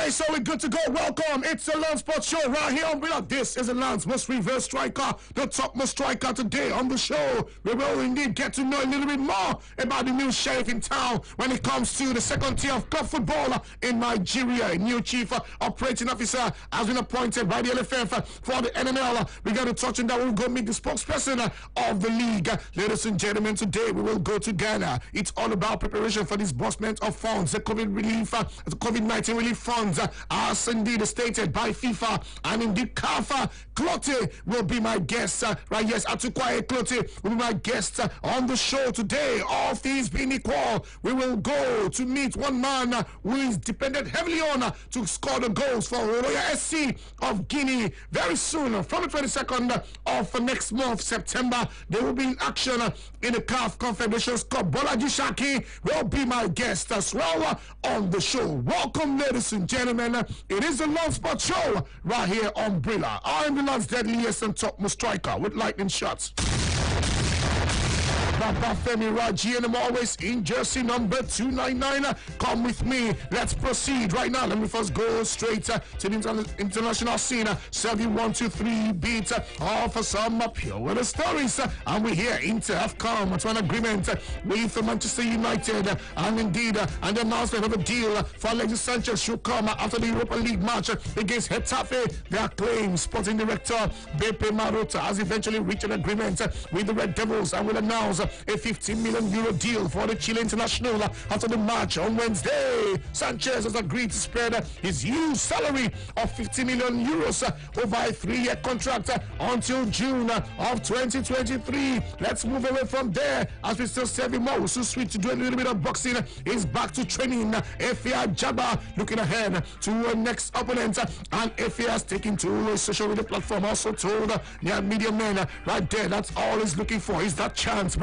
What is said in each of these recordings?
Okay, so we're good to go. Welcome. It's the Lance Sports Show right here on Villa. This is the Lance most reverse striker, the topmost striker today on the show. We will indeed get to know a little bit more about the new sheriff in town when it comes to the second tier of club football in Nigeria. A new chief operating officer has been appointed by the LFF for the NNL. We got to touch on that. We'll go meet the spokesperson of the league. Ladies and gentlemen, today we will go to Ghana. It's all about preparation for disbursement of funds, the COVID-19 relief funds, as indeed stated by FIFA, and indeed CAF. Clotte will be my guest, right? Yes, Atukwaye Clotte will be my guest on the show today. All things being equal, we will go to meet one man who is dependent heavily on to score the goals for Royal SC of Guinea. Very soon, from the 22nd of next month, September, they will be in action in the CAF Confederations Cup. Bolaji Shaki will be my guest as well on the show. Welcome, ladies and gentlemen. It is the Love Sport Show right here on Brilla. I'm the Lord's deadliest and topmost striker with lightning shots. Babafemi Raji, and I'm always in jersey number 299. Come with me. Let's proceed right now. Let me first go straight to the international scene. Serve you 1, 2, 3 beats for some pure weather stories. And we here Inter have come to an agreement with Manchester United, and indeed an announcement of a deal for Alexis Sanchez should come after the Europa League match against Getafe. Their claims, sporting director Beppe Marotta has eventually reached an agreement with the Red Devils and will announce a 15 million euro deal for the Chile international after the match on Wednesday. Sanchez has agreed to spread his huge salary of 50 million euros over a 3-year contract until June of 2023. Let's move away from there as we still serve him more. So sweet to do a little bit of boxing. He's back to training. Efia Jaba looking ahead to next opponent, and Efia has taken to a social media platform, also told the media men right there that's all he's looking for is that chance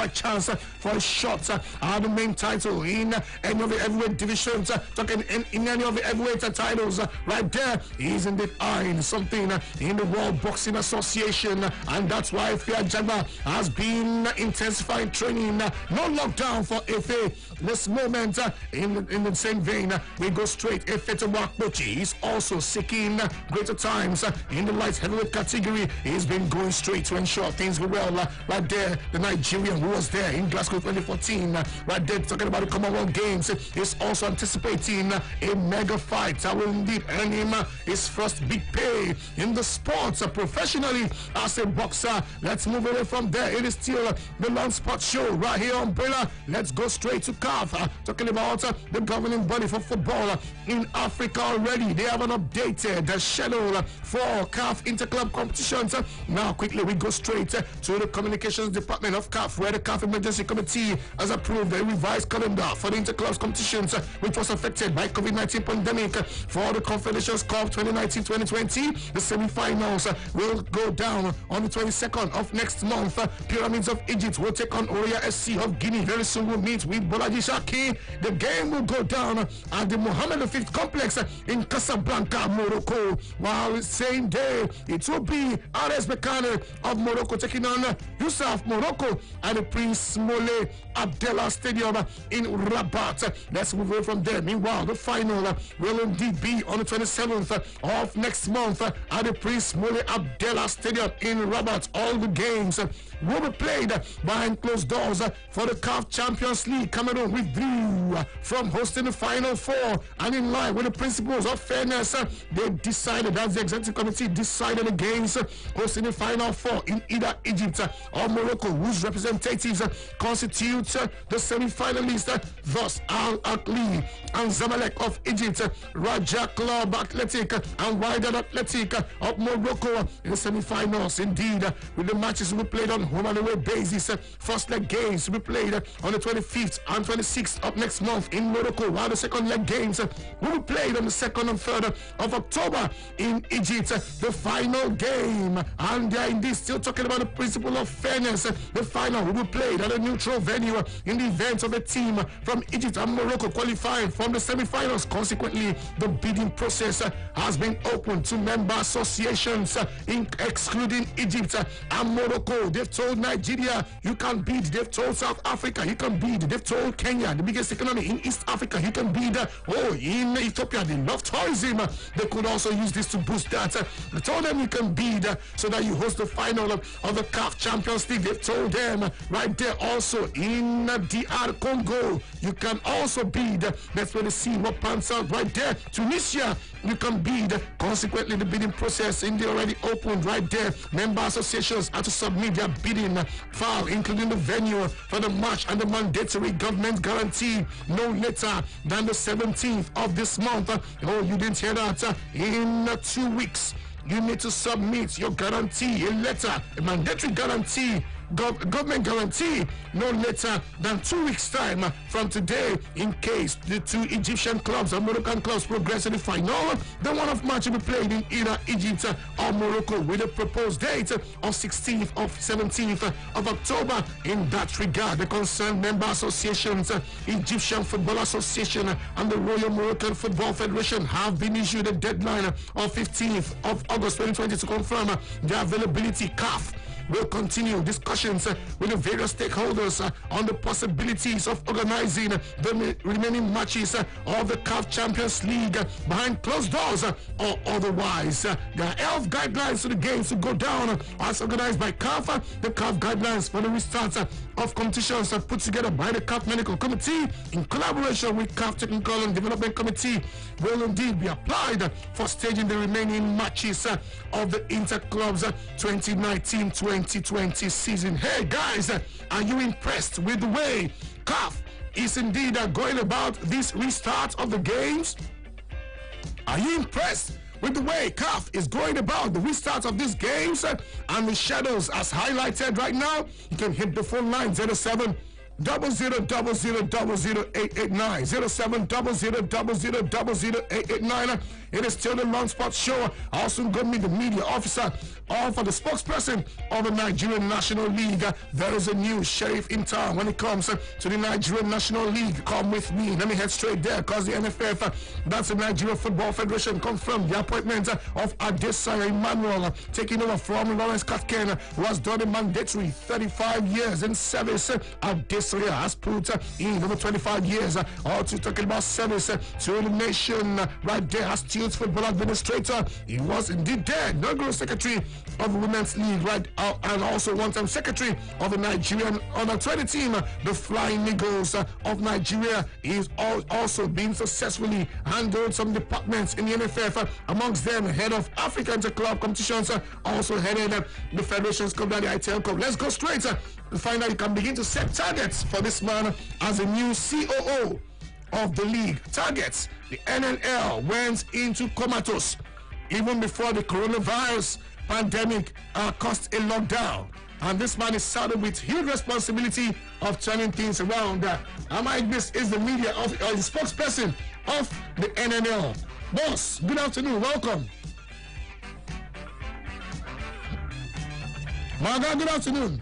for a shot at the main title in any of the heavyweight divisions. Talking in any of the heavyweight titles, right there, he's indeed eyeing something in the World Boxing Association, and that's why Efia Jagba has been intensifying training. No lockdown for Efe this moment. In the same vein, we go straight. Efe to Wakbochi is also seeking greater times in the light heavyweight category. He's been going straight to ensure things go well. Right there, the Nigerian who was there in Glasgow 2014, right there talking about the Commonwealth Games, is also anticipating a mega fight that will indeed earn him his first big pay in the sport professionally as a boxer. Let's move away from there. It is still the Lance Sports Show right here on Brilla. Let's go straight to CAF, talking about the governing body for football in Africa already. They have an updated schedule for CAF interclub competitions. Now quickly we go straight to the communications department of CAF, where the CAF Emergency Committee has approved a revised calendar for the interclubs competitions which was affected by COVID-19 pandemic. For the Confederations Cup 2019-2020, the semi-finals will go down on the 22nd of next month. Pyramids of Egypt will take on Royal SC of Guinea. Very soon we'll meet with Bolaji Shaki. The game will go down at the Mohammed V complex in Casablanca, Morocco, while the same day it will be RS Berkane of Morocco taking on Yusuf Morocco at the Prince Moulay Abdallah Stadium in Rabat. Let's move away from there. Meanwhile, the final will indeed be on the 27th of next month at the Prince Moulay Abdallah Stadium in Rabat. All the games will be played behind closed doors for the CAF Champions League. Cameroon withdrew from hosting the Final Four, and in line with the principles of fairness, they decided, as the executive committee decided, against hosting the Final Four in either Egypt or Morocco, whose representatives constitute the semi-finalists. Thus, Al Ahly and Zamalek of Egypt, Raja Club Athletic and Wydad Athletic of Morocco in the semi-finals. Indeed, with the matches will be played on home and away basis. First leg games will be played on the 25th and 26th of next month in Morocco, while the second leg games will be played on the 2nd and 3rd of October in Egypt. The final game, and they are indeed still talking about the principle of fairness. The final will be played played at a neutral venue in the event of a team from Egypt and Morocco qualifying from the semi-finals. Consequently, the bidding process has been open to member associations, excluding Egypt and Morocco. They've told Nigeria, you can bid. They've told South Africa, you can bid. They've told Kenya, the biggest economy in East Africa, you can bid. In Ethiopia, they love tourism. They could also use this to boost that. They told them you can bid so that you host the final of the CAF Champions League. They've told them right there also in DR Congo, you can also bid. That's where the see what pans out right there. Tunisia, you can bid. Consequently, the bidding process in the already opened right there. Member associations have to submit their bidding file, including the venue for the match and the mandatory government guarantee no later than the 17th of this month. You didn't hear that? In 2 weeks, you need to submit your guarantee, a letter, a mandatory guarantee, government guarantee, no later than 2 weeks' time from today, in case the two Egyptian clubs or Moroccan clubs progress to the final. The one-off match will be played in either Egypt or Morocco with a proposed date of 16th or 17th of October. In that regard, the concerned member associations, Egyptian Football Association and the Royal Moroccan Football Federation, have been issued a deadline of 15th of August 2020 to confirm their availability. CAF will continue discussions with the various stakeholders on the possibilities of organizing the remaining matches of the CAF Champions League behind closed doors or otherwise. There are 11 guidelines to the games to go down as organized by CAF. The CAF guidelines for the restart of competitions are put together by the CAF Medical Committee in collaboration with CAF Technical and Development Committee will indeed be applied for staging the remaining matches of the Interclubs 2019-2020 season. Hey guys, are you impressed with the way CAF is indeed going about this restart of the games? Are you impressed with the way CAF is going about the restart of these games and the shadows as highlighted right now? You can hit the phone line 07 0000000889 0700000889. It is still the Long Spot Show. I also got me the media officer for the spokesperson of the Nigerian National League. There is a new sheriff in town when it comes to the Nigerian National League. Come with me. Let me head straight there because the NFF, that's the Nigeria Football Federation, confirmed the appointment of Adesanya Emmanuel taking over from Lawrence Katken, who has done a mandatory 35 years in service. Adesanya has put in over 25 years, also talking about service to the nation right there as Steel's football administrator. He was indeed there, inaugural secretary of the Women's League, right, and also one-time secretary of the Nigerian under-20 team, the Flying Eagles of Nigeria. He's also been successfully handled some departments in the NFF, amongst them head of African Interclub competitions, also headed the Federation's Cup, the ITL Cup. Let's go straight to find out you can begin to set targets for this man as a new COO of the league. Targets: the NNL went into comatose even before the coronavirus pandemic caused a lockdown, and this man is saddled with huge responsibility of turning things around. Mike, this is the media of the spokesperson of the NNL. Boss, good afternoon, welcome. Marga, good afternoon.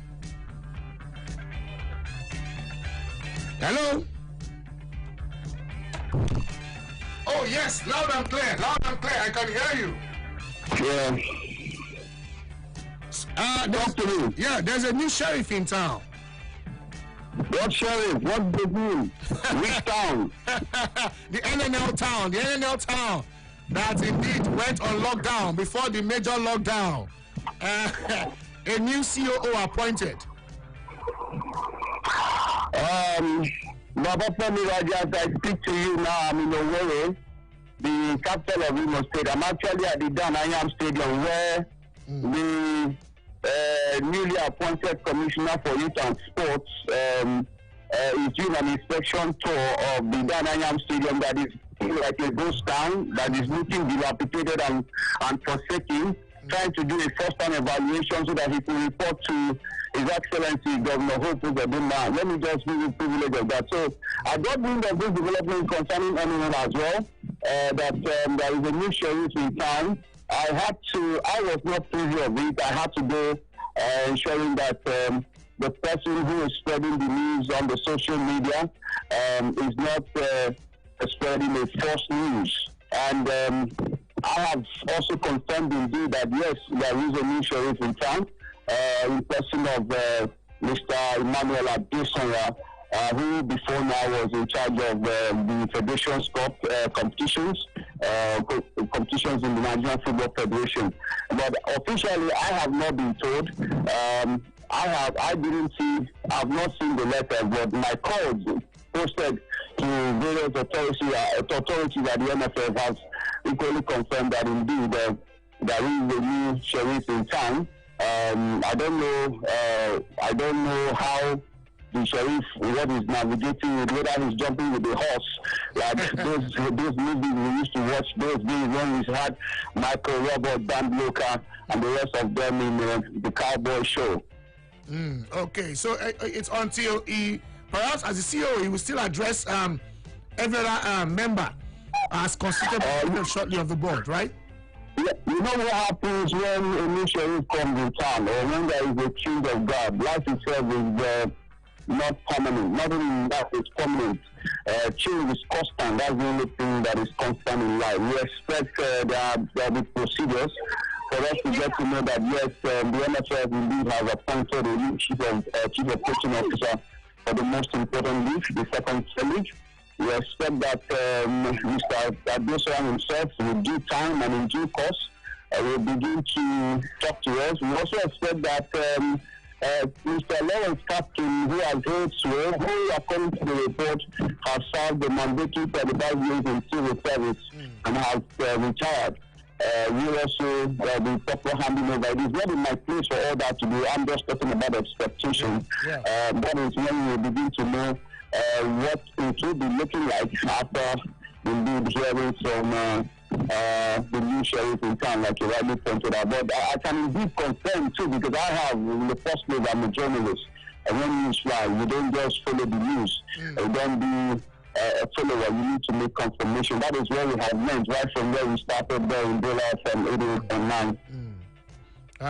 Hello? Oh yes, loud and clear, I can hear you. Yeah. There's a new sheriff in town. What sheriff? What the mean? Which town? The NNL town that indeed went on lockdown before the major lockdown. A new COO appointed. Baba Femi Raja, as I speak to you now, I'm in Owerri, the capital of Imo State. I'm actually at the Dan Anyam Stadium where the newly appointed Commissioner for Youth and Sports is doing an inspection tour of the Dan Anyam Stadium that is like a ghost town that is looking dilapidated and forsaken, trying to do a first-time evaluation so that he can report to His Excellency Governor Hope Uzodinma. Let me just give you the privilege of that. So I got wind of this development concerning NNL as well, that there is a new sheriff in town. I was not privy of it. I had to go ensuring that the person who is spreading the news on the social media is not spreading a false news. And I have also confirmed indeed that yes, there is a new sheriff in town, in person of Mr. Emmanuel Adesanya, who before now was in charge of the Federation's Cup competitions in the Nigerian Football Federation. But officially, I have not been told. I've not seen the letter, but my colleagues posted to various authorities at the NFF has equally confirmed that indeed there is a new sheriff in town. I don't know how the sheriff, what is navigating with, whether he's jumping with the horse, like those movies we used to watch those days when we had Michael Robert, Dan Bloker, and the rest of them in the Cowboy Show. Okay, so it's until he, perhaps as the CEO, he will still address every other member as constituted shortly of the board, right? Yeah, you know what happens when a new sheriff comes in town, or when there is a change of guard? Life itself is not permanent. Not only that, it's permanent. Change is constant. That's the only thing that is constant in life. We expect there will be procedures for us to get to know that yes, the NFF indeed has appointed a new chief of coaching officer for the most important league, the second league. We expect that Mr. Adesanya himself, in due time and in due course, will begin to talk to us. We also expect that Mr. Lawrence Captain, who has held sway, who, according to the report, has served the mandatory 35 years in civil service and has retired, will also be proper handing over. It is not in my place for all that to do. I'm just talking about expectation. That is when we begin to know what it will be looking like after indeed hearing from the new sheriff in town, like you rightly pointed out. But I can indeed confirm too, because I have, in the first place, I'm a journalist. And when news fly, you don't just follow the news. You don't be a follower. You need to make confirmation. That is where we have learned right from where we started there in Bola from 88.9.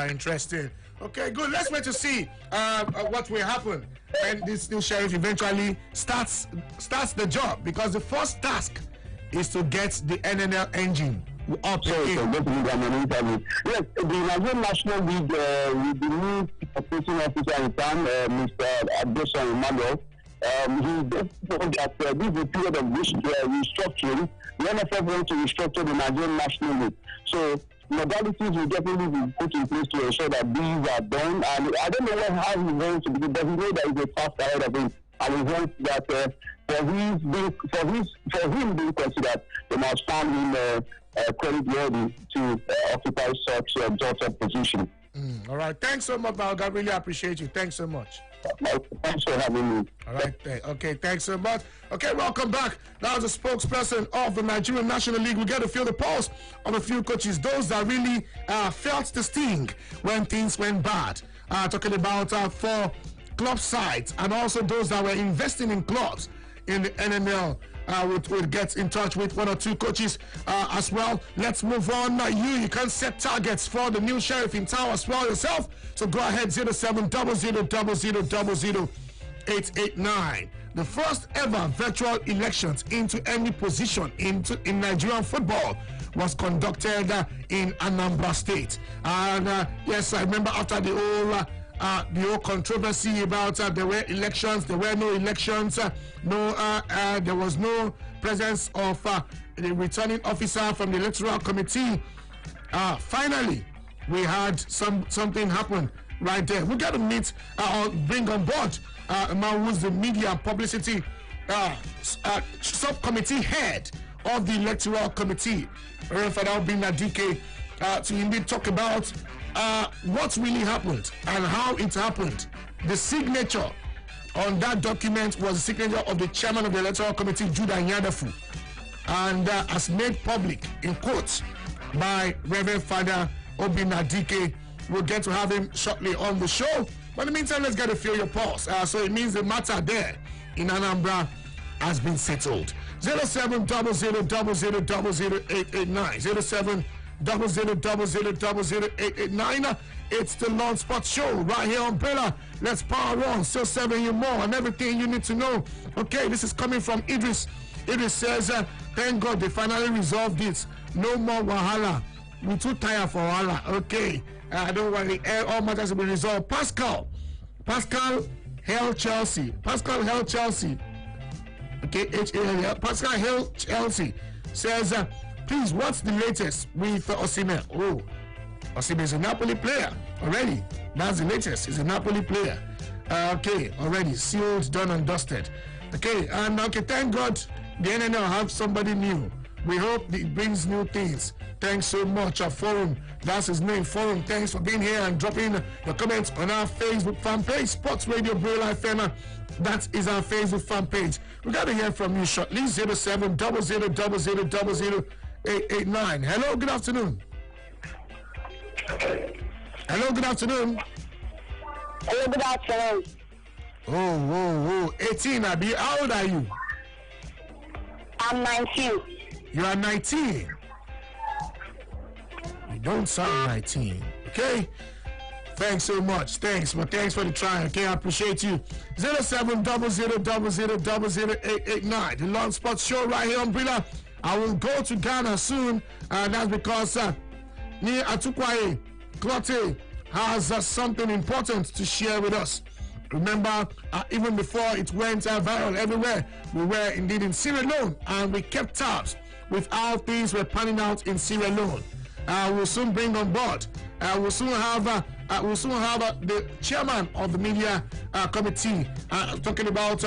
Interesting. Okay, good. Let's wait to see what will happen when this new sheriff eventually starts the job, because the first task is to get the NNL engine up again. Yes, the Nigerian National League with the new operating officer in town, Mr. Adesanya Emmanuel, he told that this is a period of restructuring. The NFF wants to restructure the Nigerian National League. So modalities will definitely be put in place to ensure that these are done. And I don't know how he's going to be, but he knows that is a task ahead of him. And he hopes that for him being considered, they must find him credit worthy to occupy such a daughter position. All right. Thanks so much, Balga. I really appreciate you. Thanks so much. Thanks for having me. All right. Okay. Thanks so much. Okay. Welcome back. Now, as a spokesperson of the Nigerian National League, we get to feel the pulse of a few coaches, those that really felt the sting when things went bad. Talking about 4 club sides and also those that were investing in clubs in the NNL. We'll get in touch with 1 or 2 coaches as well. Let's move on. You can set targets for the new sheriff in town as well yourself. So go ahead, 0700000889. The first ever virtual elections into any position in Nigerian football was conducted in Anambra State. And yes, I remember after the whole controversy about there were elections, there were no elections, there was no presence of the returning officer from the electoral committee. Finally, we had something happen right there. We got to meet or bring on board a man who's the media publicity subcommittee head of the electoral committee, Reverend Father Obinna Dike, to indeed talk about what really happened and how it happened. The signature on that document was the signature of the chairman of the electoral committee, Judah Nyadafu, and as made public in quotes by Reverend Father Obinna Dike. We'll get to have him shortly on the show. But in the meantime, let's get to feel your pulse. So it means the matter there in Anambra has been settled. 0700000889. 000000889. It's the Lawn Sports Show right here on Bella. Let's power on. Still serving you more and everything you need to know. Okay, this is coming from Idris. Idris says, thank God they finally resolved it. No more wahala. We're too tired for wahala. Okay, don't worry. All matters will be resolved. Pascal held Chelsea. Okay, H-A-L-L. Pascal held Chelsea says, please, what's the latest with Osimhen? Oh, Osimhen is a Napoli player already. That's the latest. He's a Napoli player. Okay, already sealed, done and dusted. Okay, and okay, thank God the NNL have somebody new. We hope it brings new things. Thanks so much, Forum. That's his name, Forum. Thanks for being here and dropping your comments on our Facebook fan page, Sports Radio Beulah FM. That is our Facebook fan page. We got to hear from you shortly. 070000000889. Hello, good afternoon. Hello, good afternoon. Hello, good afternoon. Oh, 18, Abi. How old are you? I'm 19. You are 19. You don't sound 19. Okay? Thanks so much. Thanks for the try. Okay, I appreciate you. 0700000889. The Lawn Sports Show right here on Beulah. I will go to Ghana soon. That's because Ni Atukwaye Clotte has something important to share with us. Remember, even before it went viral everywhere, we were indeed in Sierra Leone and we kept tabs with how things were panning out in Sierra Leone. We'll soon bring on board. We'll soon have the chairman of the media committee talking about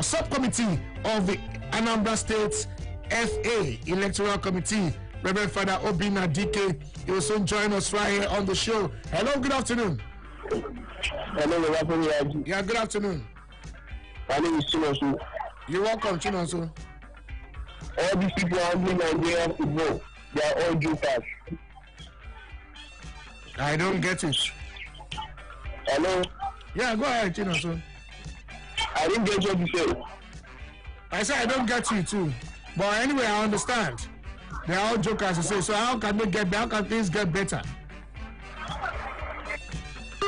subcommittee of the Anambra State FA Electoral Committee. Reverend Father Obinna DK. He will soon join us right here on the show. Hello, good afternoon. Hello, good afternoon. Yeah, good afternoon. My name is Chinosu. You're welcome, Chinosu. All these people handling Nigerian football, they are all jokers. I don't get it. Hello? Yeah, go ahead, Chinosu. I didn't get what you said. I said I don't get you too. But anyway, I understand. They are all jokers, you say. So how can they get better? How can things get better?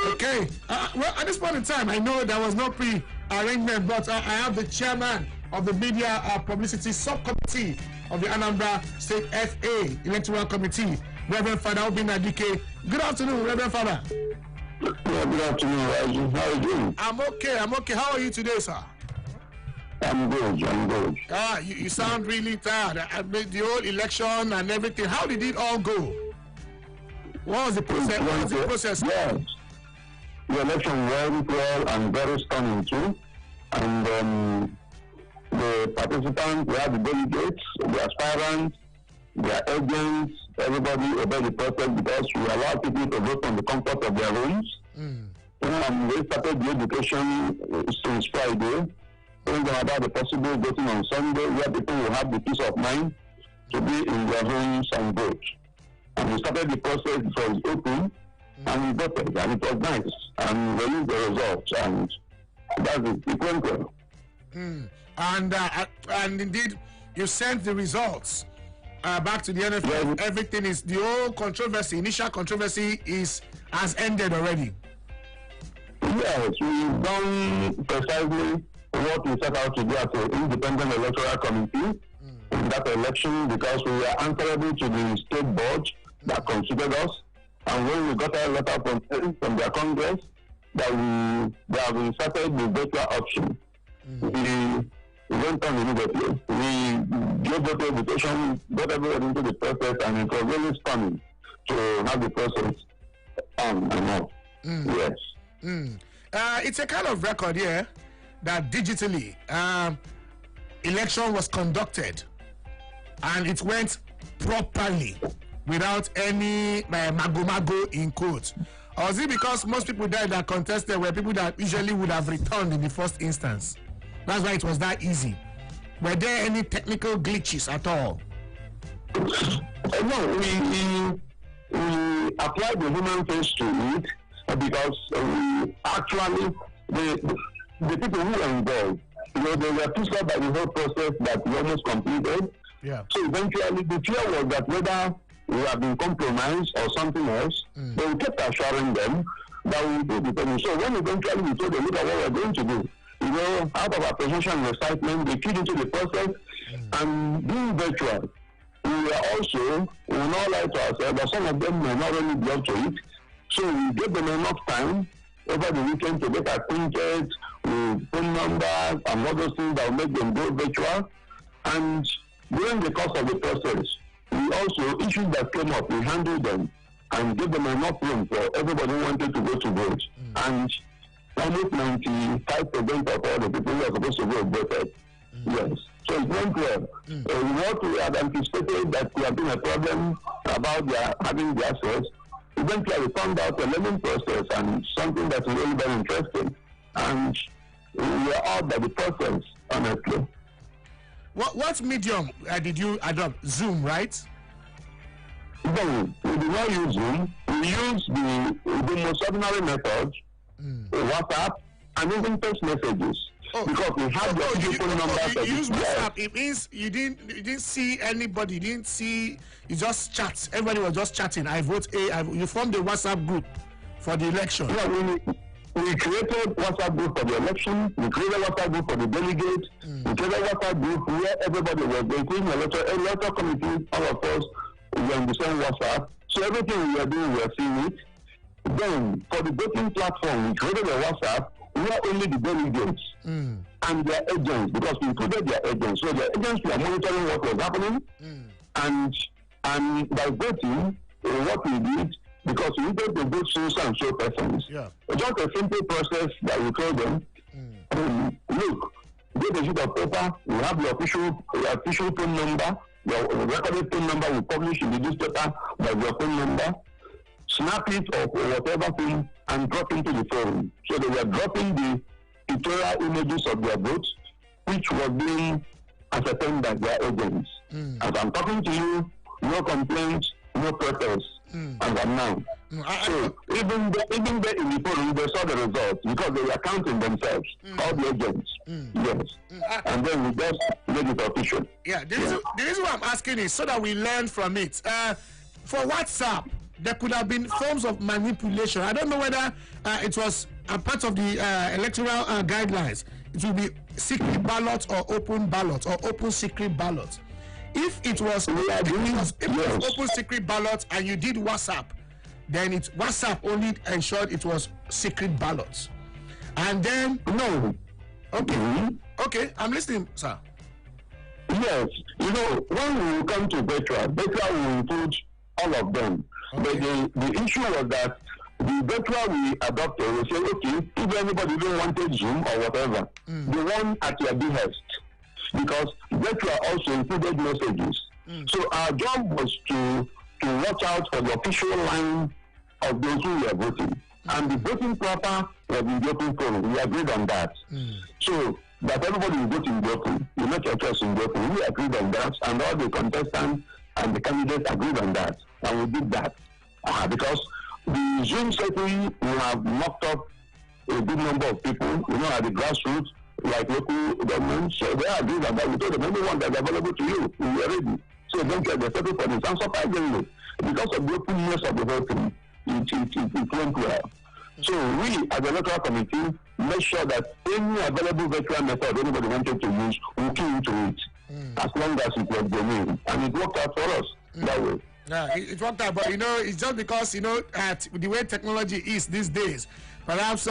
Okay. Well, at this point in time, I know there was no pre-arrangement, but I have the chairman of the media publicity subcommittee of the Anambra State FA Electoral Committee, Reverend Father Obinna DK. Good afternoon, Reverend Father. Yeah, good afternoon, Raju. How are you doing? I'm okay. How are you today, sir? I'm good. You sound really tired. The whole election and everything. How did it all go? What was the process? Yes. The election went well and very stunning too. And the participants, we have the delegates, the aspirants, their agents, everybody obeyed the process because we allow people to vote from the comfort of their homes. We started the education since Friday. Thinking about the possible voting on Sunday, where people will have the peace of mind to be in their homes and vote. And we started the process before it was open, and we voted, and it was nice. And we released the results, and that's it. It went well. And indeed, you sent the results back to the NFL. Yeah. Everything is, the whole initial controversy has ended already. Yes, we've done precisely what we set out to do as an independent electoral committee in that election, because we were answerable to the state board that considered us. And when we got a letter from their Congress that we have inserted the virtual option, we went on immediately. We gave voter invitation, got everyone into the process, and it was really stunning to have the process on and off. Yes. It's a kind of record here that digitally election was conducted and it went properly without any mago in quotes. Or is it because most people that contested were people that usually would have returned in the first instance? That's why it was that easy. Were there any technical glitches at all? No, we applied the human face to it because actually the people who were involved, they were pissed off by the whole process that we almost completed. Yeah. So eventually the fear was that whether we have been compromised or something else, but we kept assuring them that we will do the thing. So when eventually we told them, look at what we're going to do, out of apprehension and excitement, they keyed into the process, and being virtual, we will not lie to ourselves that some of them may not really be up to it. So we gave them enough time over the weekend to get acquainted with phone numbers and all those things that will make them go virtual. And during the course of the process, we also, issues that came up, we handled them and gave them enough room for everybody who wanted to go to vote. And almost 95% of all the people who are supposed to vote voted. Yes. So it went well. What we had anticipated that could have been a problem about having the access, eventually we found out a learning process and something that is really very interesting. And we were out by the process, honestly. What medium did you adopt? Zoom, right? No, we did not use Zoom. We used the most ordinary method, WhatsApp, and even text messages. Because we have the phone numbers. You use WhatsApp. It means you didn't see anybody. You just chat. Everybody was just chatting. I vote A. You formed a WhatsApp group for the election. Yeah, we created WhatsApp group for the election. We created WhatsApp group for the delegates. We created WhatsApp group where everybody was there, including electoral committee. All of us were in the same WhatsApp. So everything we were doing, we were seeing it. Then for the voting platform, we created a WhatsApp where only the delegates and their agents, because we included their agents. So their agents were monitoring what was happening, and by voting, what we did, because we needed to vote so and so persons. Yeah. Just a simple process that we told them, look, get a sheet of paper, we have the official phone number, your recorded phone number we publish in the newspaper by your phone number, snap it or whatever thing and drop into the forum. So they were dropping the pictorial images of their votes, which was being ascertained by their agents. As I'm talking to you, no complaints, no protests, as I'm now. So even there in the forum, they saw the results because they were counting themselves, all the agents. Yes. And then we just made it official. Yeah, the reason why I'm asking is so that we learn from it. For WhatsApp, there could have been forms of manipulation. I don't know whether it was a part of the electoral guidelines. It will be secret ballot or open ballot or open secret ballot. If it was open secret ballot and you did WhatsApp, then WhatsApp only ensured it was secret ballots. And then okay, I'm listening, sir. Yes, when we come to virtual will include all of them. But the issue was that the virtual we adopted, we said, okay, if anybody didn't want Zoom or whatever, the one at your behest. Because virtual also included messages. So our job was to watch out for the official line of those who were voting. And the voting proper was in the open forum. We agreed on that. So that everybody will vote in the open. You make your choice in the open. We agreed on that, and all the contestants and the candidates agreed on that. And we did that. Because the Zoom setting will have knocked up a good number of people, at the grassroots, like local governments. So they agreed on that. We told them anyone that's available to you, we are ready. So eventually they settled for this. And surprisingly, because of the openness of the voting, it went well. So we, as the electoral committee, make sure that any available virtual method anybody wanted to use, we key into it, as long as it was genuine. And it worked out for us that way. Yeah, it worked out, but it's just because the way technology is these days. Perhaps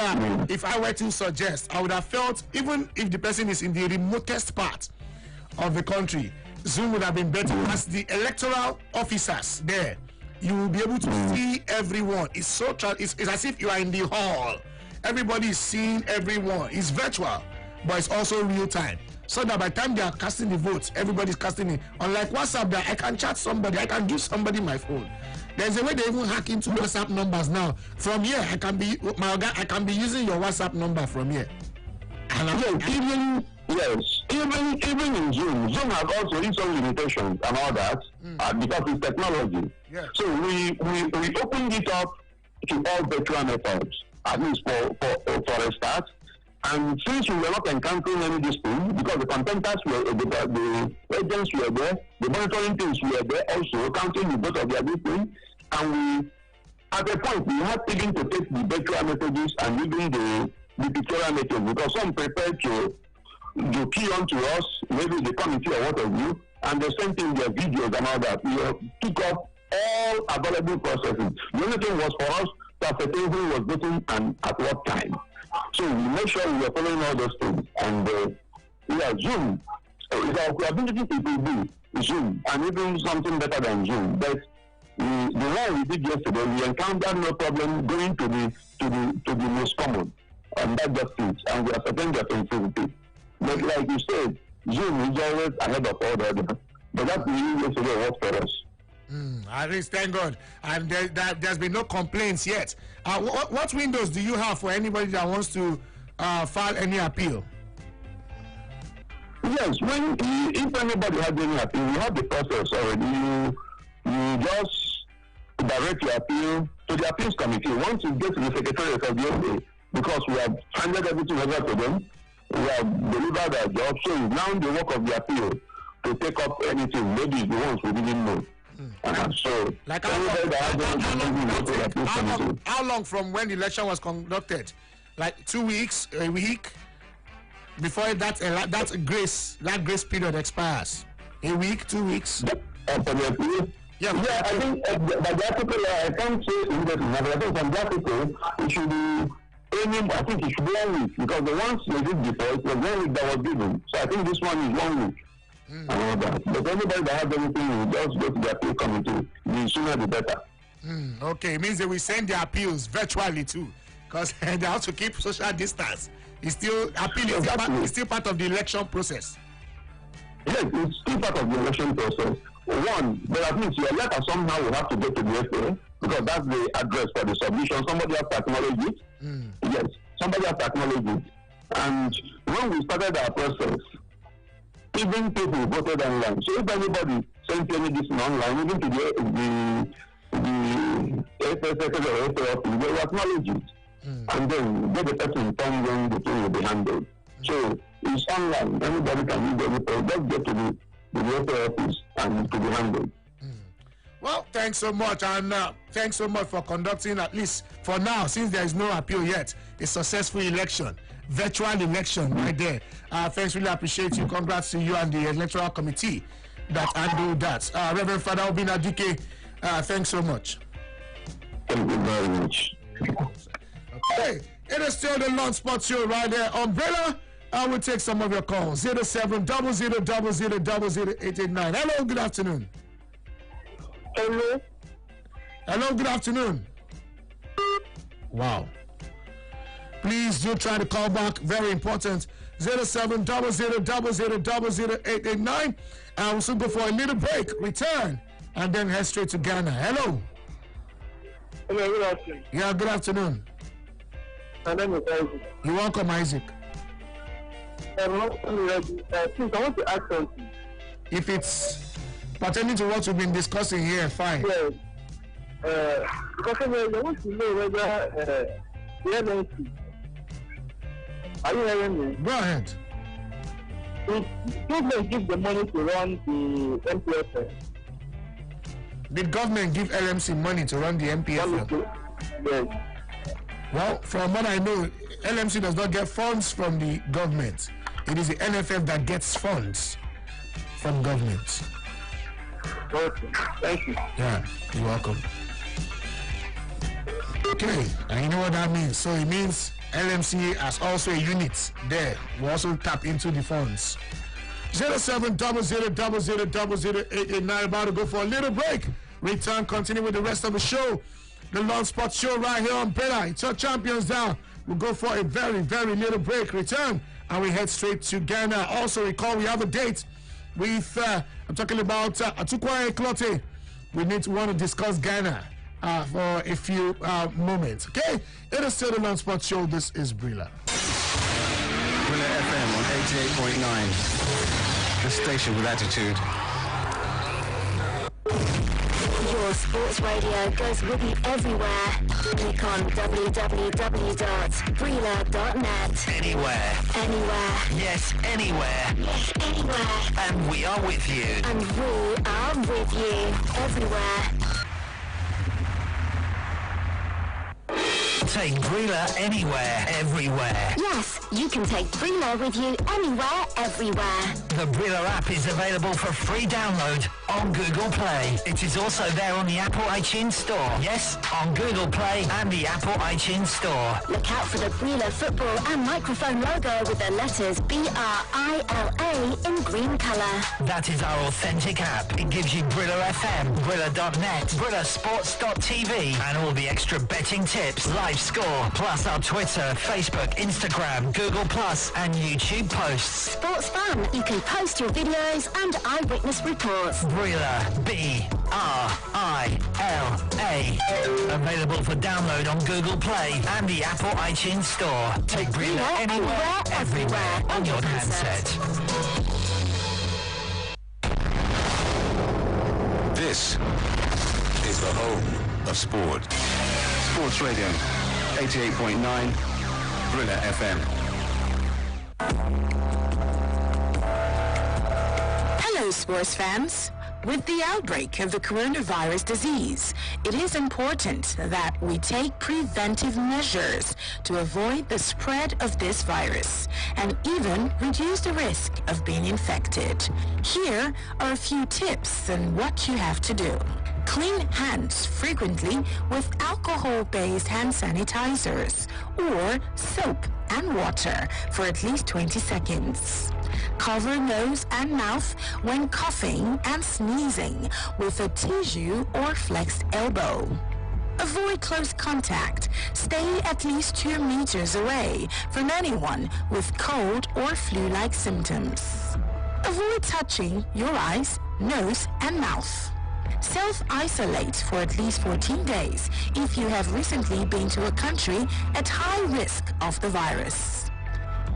if I were to suggest, I would have felt even if the person is in the remotest part of the country, Zoom would have been better. As the electoral officers there, you will be able to see everyone. It's as if you are in the hall. Everybody is seeing everyone. It's virtual, but it's also real time. So that by the time they are casting the votes, everybody's casting it. Unlike WhatsApp, that I can chat somebody, I can give somebody my phone. There's a way they even hack into WhatsApp numbers now. From here, I can be using your WhatsApp number from here. And even in Zoom has also its own limitations and all that because it's technology. Yeah. So we opened it up to all virtual methods, at least for a start. And since we were not encountering any dispute, because the contenders were, the agents were there, the monitoring teams were there also, counting the vote of their dispute, and we, at a point, we had even to take the virtual messages and even the pictorial messages, because some prepared to key on to us, maybe the committee or what have you, and they sent in their videos and all that. We took up all available processes. The only thing was for us to ascertain who was voting and at what time. So we made sure we were following all those things. And we are Zoom. It's our ability to do Zoom, and even something better than Zoom. But the one we did yesterday, we encountered no problem going to the most common. And that just it. And we ascertained their sensitivity. But like you said, Zoom is always ahead of all the others. But that really yesterday worked for us. At least, thank God. And there's been no complaints yet. What windows do you have for anybody that wants to file any appeal? Yes, if anybody has any appeal, we have the process already. You just direct your appeal to the appeals committee. Once you get to the secretariat of the FA, because we have handed everything over to them, we have delivered our job, so it's now the work of the appeal to take up anything, maybe the ones we didn't know. So, like how long from when the election was conducted? Like 2 weeks, a week, before that grace period expires? A week, 2 weeks? Yeah, I think by the article, I can't say immediately, but I think from the article, it should be I think it should be 1 week, because the ones we did before, it was 1 week that was given. So I think this one is 1 week. But anybody that has anything will just go to the appeal committee. The sooner the better. Okay, it means they will send their appeals virtually too, because they have to keep social distance. It's still appeal. It's still part of the election process. Yes, it's still part of the election process. One, but at least your letter somehow will have to go to the FA, because that's the address for the submission. Somebody has to acknowledge it. Yes, somebody has to acknowledge it. And when we started our process, even people voted online. So if anybody sent anything online, even to the FSS or FA office, they will acknowledge it. And then get the person informed when the thing will be handled. So it's online. Anybody can use the report. Just get to the FA office and it will be handled. Well, thanks so much, and thanks so much for conducting, at least for now, since there is no appeal yet, a successful election, virtual election right there. Thanks, really appreciate you. Congrats to you and the electoral committee that handled that. Reverend Father Obinna Dike, thanks so much. Thank you very much. Okay, it is still the Lawn Sports Show right there. Umbrella, I will take some of your calls. 0700000889. Hello, good afternoon. Hello. Hello, good afternoon. Wow. Please do try to call back. Very important. 0700000889. And we'll soon go for a little break, return, and then head straight to Ghana. Hello. Hello, good afternoon. Yeah, good afternoon. My name is Isaac. You're welcome, Isaac. I'm not ready. Please, I want to ask something. If it's pertaining to what we've been discussing here, fine. Yes. Because I want to know whether the LNC. Are you hearing me? Go ahead. If government give the money to run the MPFL. Did government give LMC money to run the MPFL? Yes. Well, from what I know, LMC does not get funds from the government. It is the NFF that gets funds from government. Okay. Thank you. Yeah, you're welcome. Okay, and you know what that means? So it means LMC as also a unit there. We also tap into the funds. 0700000889. About to go for a little break. Return, continue with the rest of the show. The Lawn Sports Show right here on Bella. It's your champions now. We'll go for a very, very little break. Return, and we head straight to Ghana. Also, recall we have a date with, I'm talking about Atukwa Eklote. We want to discuss Ghana for a few moments. Okay? It is still the Lawn Sports Show. This is Brilla. Brilla FM on 88.9. The station with attitude. Your sports radio goes with you everywhere. Click on www.Brila.net. Anywhere. Anywhere. Yes, anywhere. Yes, anywhere. And we are with you. And we are with you everywhere. Take Brila anywhere, everywhere. Yes, you can take Brila with you anywhere, everywhere. The Brila app is available for free download on Google Play. It is also there on the Apple iTunes Store. Yes, on Google Play and the Apple iTunes Store. Look out for the Brila football and microphone logo with the letters BRILA in green colour. That is our authentic app. It gives you Brila FM, Brila.net, Brilasports.tv and all the extra betting tips, live score, plus our Twitter, Facebook, Instagram, Google Plus and YouTube posts. Sports fun. You can post your videos and eyewitness reports. Brila, B-R-I-L-A. Available for download on Google Play and the Apple iTunes Store. Take Brila anywhere, everywhere on your handset. This is the home of sport. Sports Radio, 88.9, Brila FM. Hello, sports fans. With the outbreak of the coronavirus disease, it is important that we take preventive measures to avoid the spread of this virus and even reduce the risk of being infected. Here are a few tips on what you have to do. Clean hands frequently with alcohol-based hand sanitizers or soap and water for at least 20 seconds. Cover nose and mouth when coughing and sneezing with a tissue or flexed elbow. Avoid close contact. Stay at least 2 meters away from anyone with cold or flu-like symptoms. Avoid touching your eyes, nose, and mouth. Self-isolate for at least 14 days if you have recently been to a country at high risk of the virus.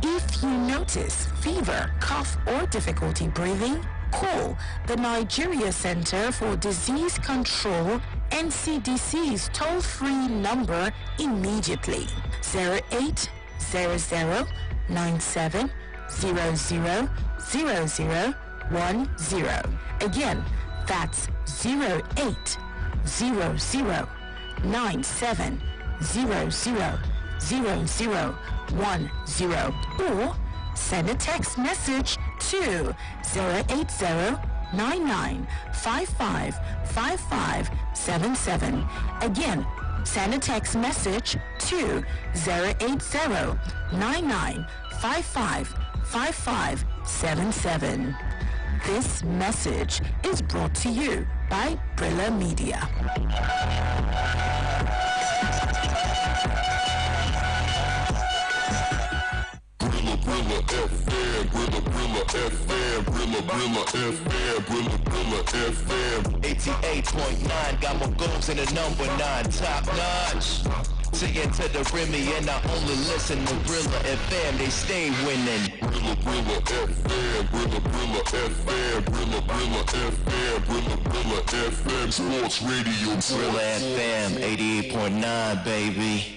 If you notice fever, cough, or difficulty breathing, call the Nigeria Center for Disease Control, NCDC's toll-free number immediately. 0800-97000010. Again, that's 0800-97000010. Or send a text message to 080-9955-5577. Again, send a text message to 080-9955-5577. This message is brought to you by Brila Media. Brila FM, Brila FM, Brila FM, Brila FM. 88.9, got more goals in the number 9, top notch. Singing to the Remy and I only listen to Brila FM, they stay winning. Brila FM, Brila FM, Brila FM, Brila FM, Sports Radio. Brila FM, 88.9, baby.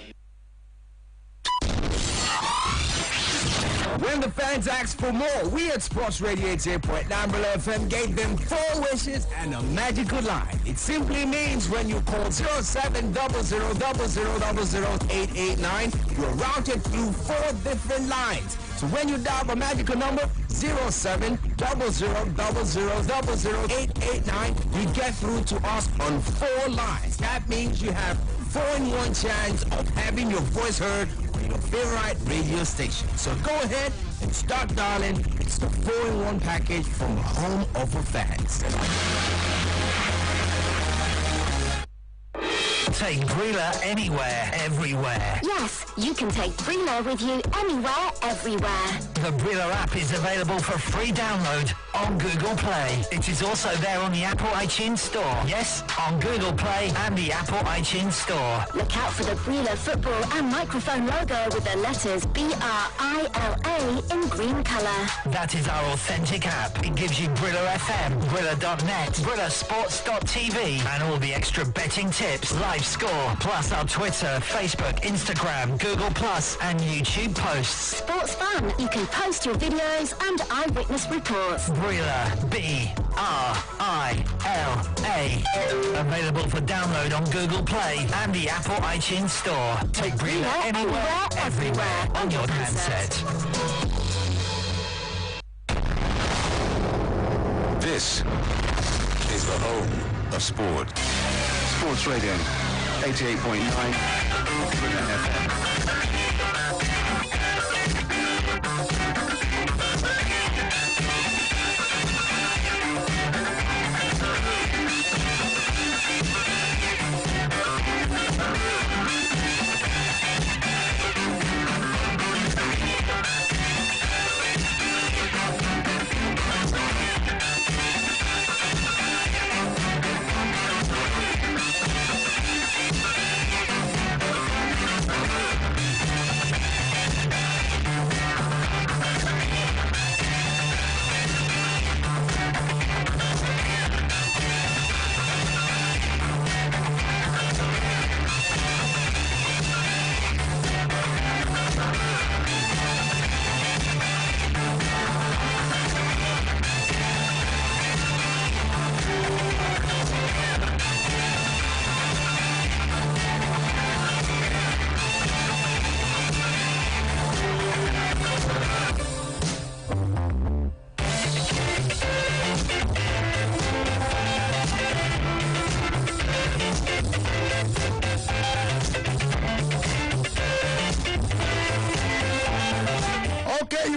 When the fans asked for more, we at Sports Radio 88.9 Brila FM gave them 4 wishes and a magical line. It simply means when you call 0700000889, you're routed through 4 different lines. So when you dial the magical number 0700000889, you get through to us on 4 lines. That means you have 4-in-1 chance of having your voice heard on your favorite radio station. So go ahead and start dialing. It's the 4-in-1 package from the home of the fans. Take Brila anywhere, everywhere. Yes, you can take Brila with you anywhere, everywhere. The Brilla app is available for free download on Google Play. It is also there on the Apple iTunes Store. Yes, on Google Play and the Apple iTunes Store. Look out for the Brilla football and microphone logo with the letters BRILA in green colour. That is our authentic app. It gives you Brilla FM, Brilla.net, BrillaSports.tv and all the extra betting tips, live score, plus our Twitter, Facebook, Instagram, Google Plus and YouTube posts. Sports fun. You can post your videos and eyewitness reports. Brilla, B-R-I-L-A. Available for download on Google Play and the Apple iTunes Store. Take Brilla anywhere, everywhere on your handset. This is the home of sport. Sports Radio 88.9 Brilla FM.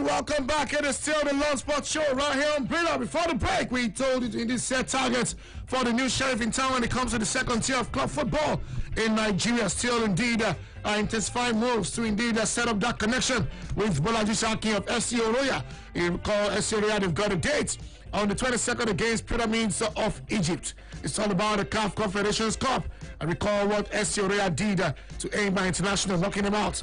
Welcome back. It is still the Lone Sport Show right here on Brilla. Before the break, we told you in this set targets for the new sheriff in town when it comes to the second tier of club football in Nigeria. Still indeed intensifying moves to indeed set up that connection with Bolaji Saki of FC Oroya. You recall FC Oroya, they've got a date on the 22nd against Pyramids of Egypt. It's all about the CAF Confederations Cup. I recall what FC Oroya did to Aimba International, knocking them out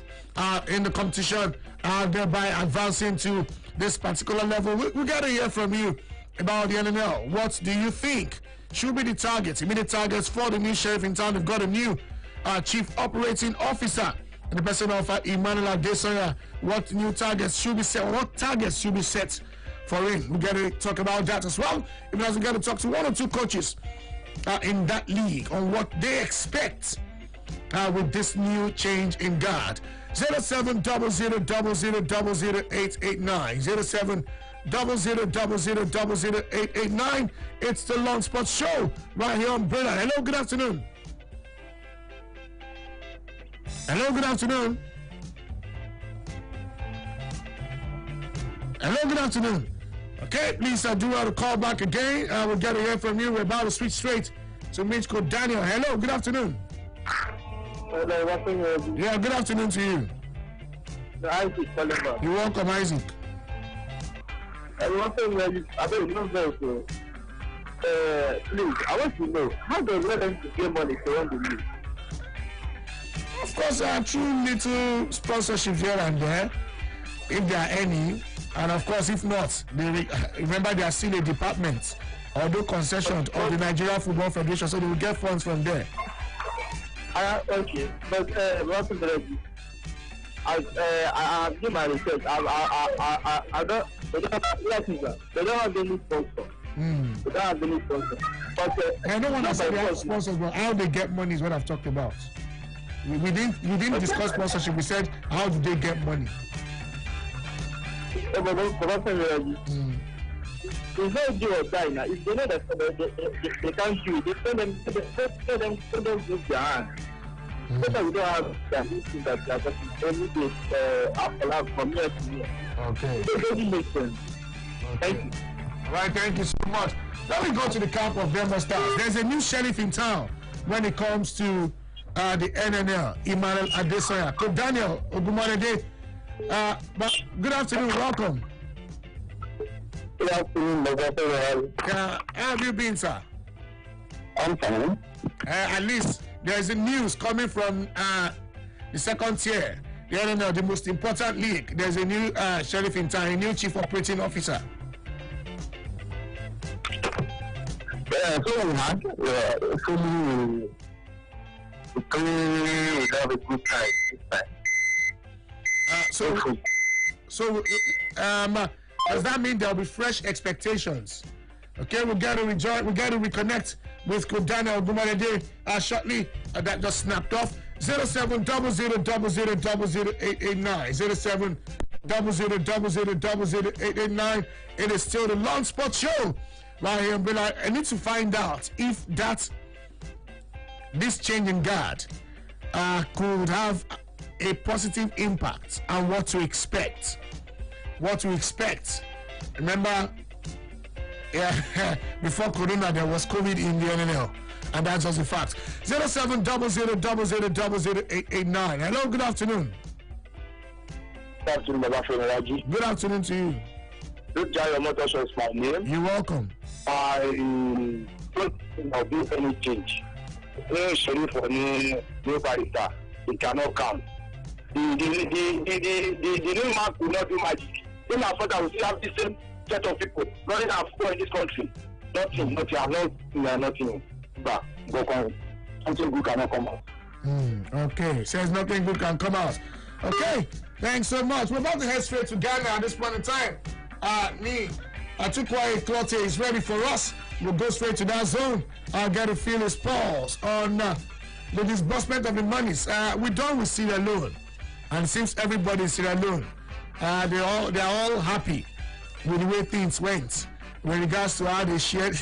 in the competition, thereby advancing to this particular level. We got to hear from you about the NNL. What do you think should be the targets? Immediate targets for the new sheriff in town. They've got a new chief operating officer in the person of Emmanuel Adesoya. What new targets should be set? What targets should be set for him? We got to talk about that as well. Even as we got to talk to one or two coaches in that league on what they expect with this new change in guard. 0700000889 0700000889. It's the Lone Sport Show right here on Brilla. Hello, good afternoon. Hello, good afternoon. Hello, good afternoon. Okay, please do want to call back again. We'll get to hear from you. We're about to switch straight to Mitchko Daniel. Hello, good afternoon. Hello, what's going on? Yeah, good afternoon to you. Isaac calling back. You're welcome, Isaac. One thing that I don't know very well. Please, I want to know, how does let them get money to run the league? Of course, there are two little sponsorships here and there, if there are any. And of course, if not, remember there are still a department or do concession of the Nigeria Football Federation, so they will get funds from there. Okay, but one thing that I do my research. I don't. They don't have any sponsor. They don't have any sponsor. But I don't want to say they have sponsors, but how they get money is what I've talked about. We didn't discuss sponsorship. We said how do they get money. It's not do or die now. If they know that they can't do it, they tell them use their hand. So that we don't have that meeting that they are only after from year to year. Okay. It doesn't make sense. Thank you. All right, thank you so much. Let me go to the camp of Denver Stars. There's a new sheriff in town when it comes to the NNL, Emmanuel Adesoya. Coach Daniel Ogumarede, But good afternoon, welcome. Good afternoon, How have you been, sir? I'm fine. At least there's a news coming from the second tier. The most important league. There's a new sheriff in town, a new chief operating officer. Yeah, so we had we have a good time this time. So does that mean there'll be fresh expectations? Okay, we got to reconnect with Kodana Ogumalede shortly. That just snapped off. 0700000889. 0700000889. It is still the Long Sport Show right here. But I need to find out if this change in guard could have a positive impact and what to expect. Remember, before Corona, there was COVID in the NNL, and that's just a fact. 0700000889. Hello, good afternoon. Good afternoon, Baba Feneraji. Good afternoon to you. Good Jayo Motors is my name. You're welcome. I don't think there'll be any change. No sheriff for new barrister. It cannot count. The new man will not do magic. In our father, we still have the same set of people running our football in this country. Nothing. But something good cannot come out. Okay, says nothing good can come out. Okay, thanks so much. We're about to head straight to Ghana at this point in time. Atukwaye Clotte is ready for us. We'll go straight to that zone. I'll get to feel his pulse on the disbursement of the monies. We're done with Sierra Leone, and it seems everybody in Sierra Leone, they're all happy with the way things went with regards to how they shared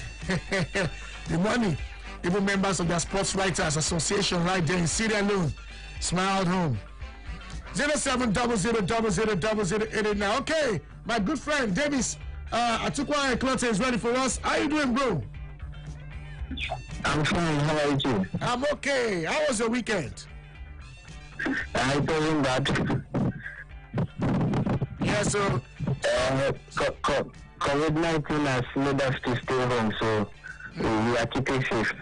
the money. Even members of their Sports Writers Association right there in Sierra Leone smiled home. 0700000889. Okay, my good friend Davis Atukwaye Clotte is ready for us. How you doing, bro? I'm fine. How are you too? I'm okay. How was your weekend? I wasn't bad. Yeah, so COVID-19 has made us to stay home, so we are keeping safe.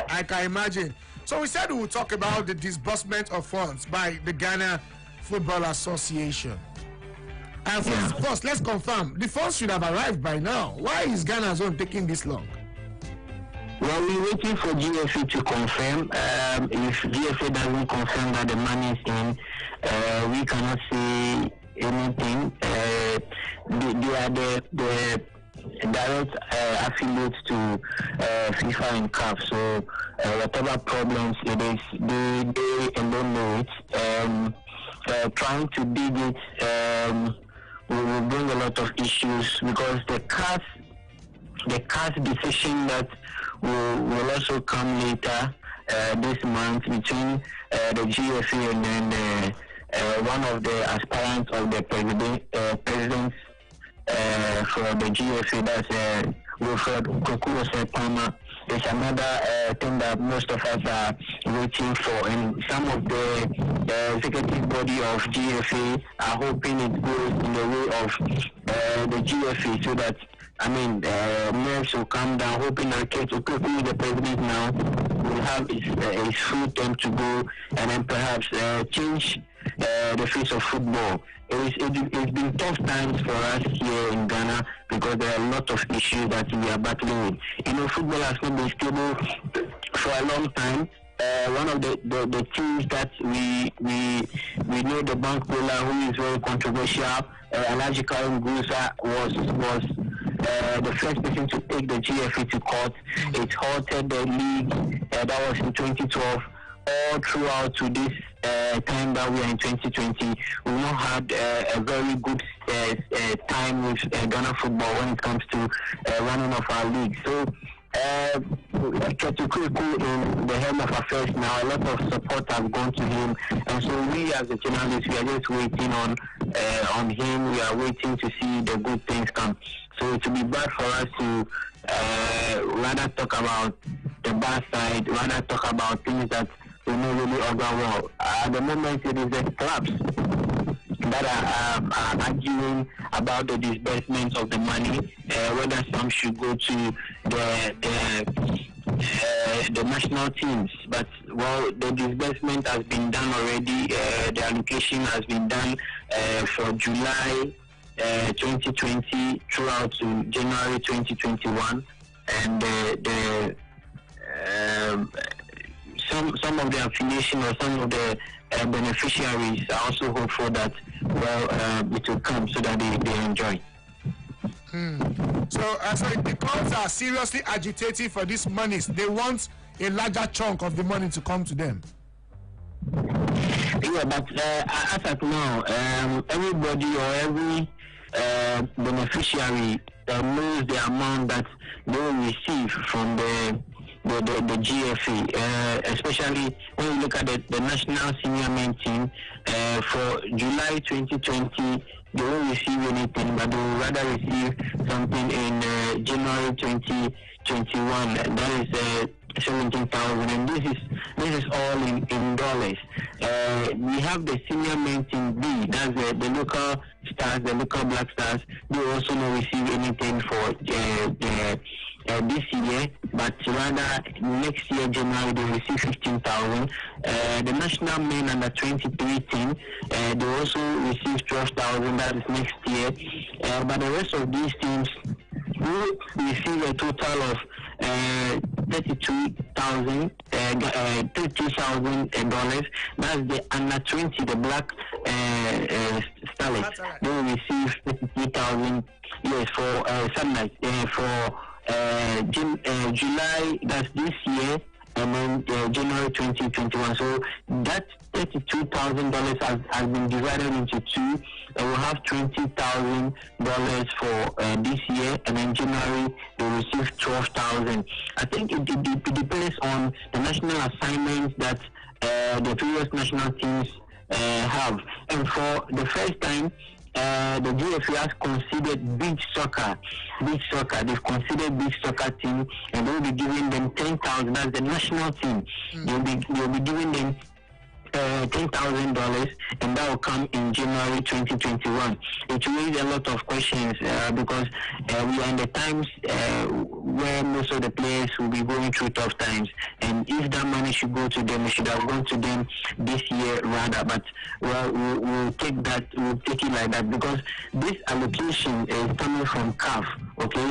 I can imagine. So we said we would talk about the disbursement of funds by the Ghana Football Association. And first, let's confirm. The funds should have arrived by now. Why is Ghana's own taking this long? Well, we're waiting for GFA to confirm. If GFA doesn't confirm that the money is in, we cannot say anything. They are the direct affiliates to FIFA and CAF. So whatever problems it is, they don't know it. Trying to dig it will bring a lot of issues because the CAF decision that will also come later this month between the GFA and then one of the aspirants of the presidents for the GFA, that's Wilfred Kokuose-Palmer. There's another thing that most of us are waiting for, and some of the executive body of GFA are hoping it goes in the way of the GFA, so that nerves will come down, hoping that Kokuose, the president now, will have his full term to go, and then perhaps change the face of football. It's been tough times for us here in Ghana because there are a lot of issues that we are battling with. Football has not been stable for a long time. One of the teams that we know, the bank roller, who is very controversial, Alhaji Karim Gusa was the first person to take the GFA to court. It halted the league. That was in 2012. All throughout to this time that we are in 2020, we've not had a very good time with Ghana football when it comes to running of our league. So, Ketukuku in the helm of affairs now, a lot of support have gone to him, and so we as a journalists, we are just waiting on him. We are waiting to see the good things come. So it will be bad for us to rather talk about the bad side, rather talk about things that we know really over well. At the moment, it is a collapse. that are arguing about the disbursement of the money, whether some should go to the national teams. But well, the disbursement has been done already. The allocation has been done for July 2020 throughout to January 2021, and some of the affiliation or some of the beneficiaries are also hopeful that it will come so that they enjoy. So the clubs are seriously agitating for these monies. They want a larger chunk of the money to come to them. Yeah, but as of now, everybody or every beneficiary knows the amount that they will receive from the GFA, especially when you look at the national senior men team. For July 2020, they won't receive anything, but they will rather receive something in January 2021, and that is 17,000, and this is all in dollars. We have the senior men team B, that's the local stars, the local black stars. They also don't receive anything for this year, but rather next year January they receive 15,000. The national men under 23 team, they also receive 12,000. That is next year. But the rest of these teams will receive a total of $32,000. That's the under 20, the black starlets. They will receive 33,000. Yes, for Sunlight. For July, that's this year, and then January 2021. So that $32,000 has been divided into two. We'll have $20,000 for this year, and then January they receive 12,000. I think it depends on the national assignments that the previous national teams have. And for the first time, the GFA has considered beach soccer. They've considered beach soccer team, and they'll be giving them 10,000. That's the national team. They'll be giving them $10,000, and that will come in January 2021. It raises a lot of questions because we are in the times where most of the players will be going through tough times, and if that money should go to them, it should have gone to them this year rather. But we'll take it like that, because this allocation is coming from CAF. Okay,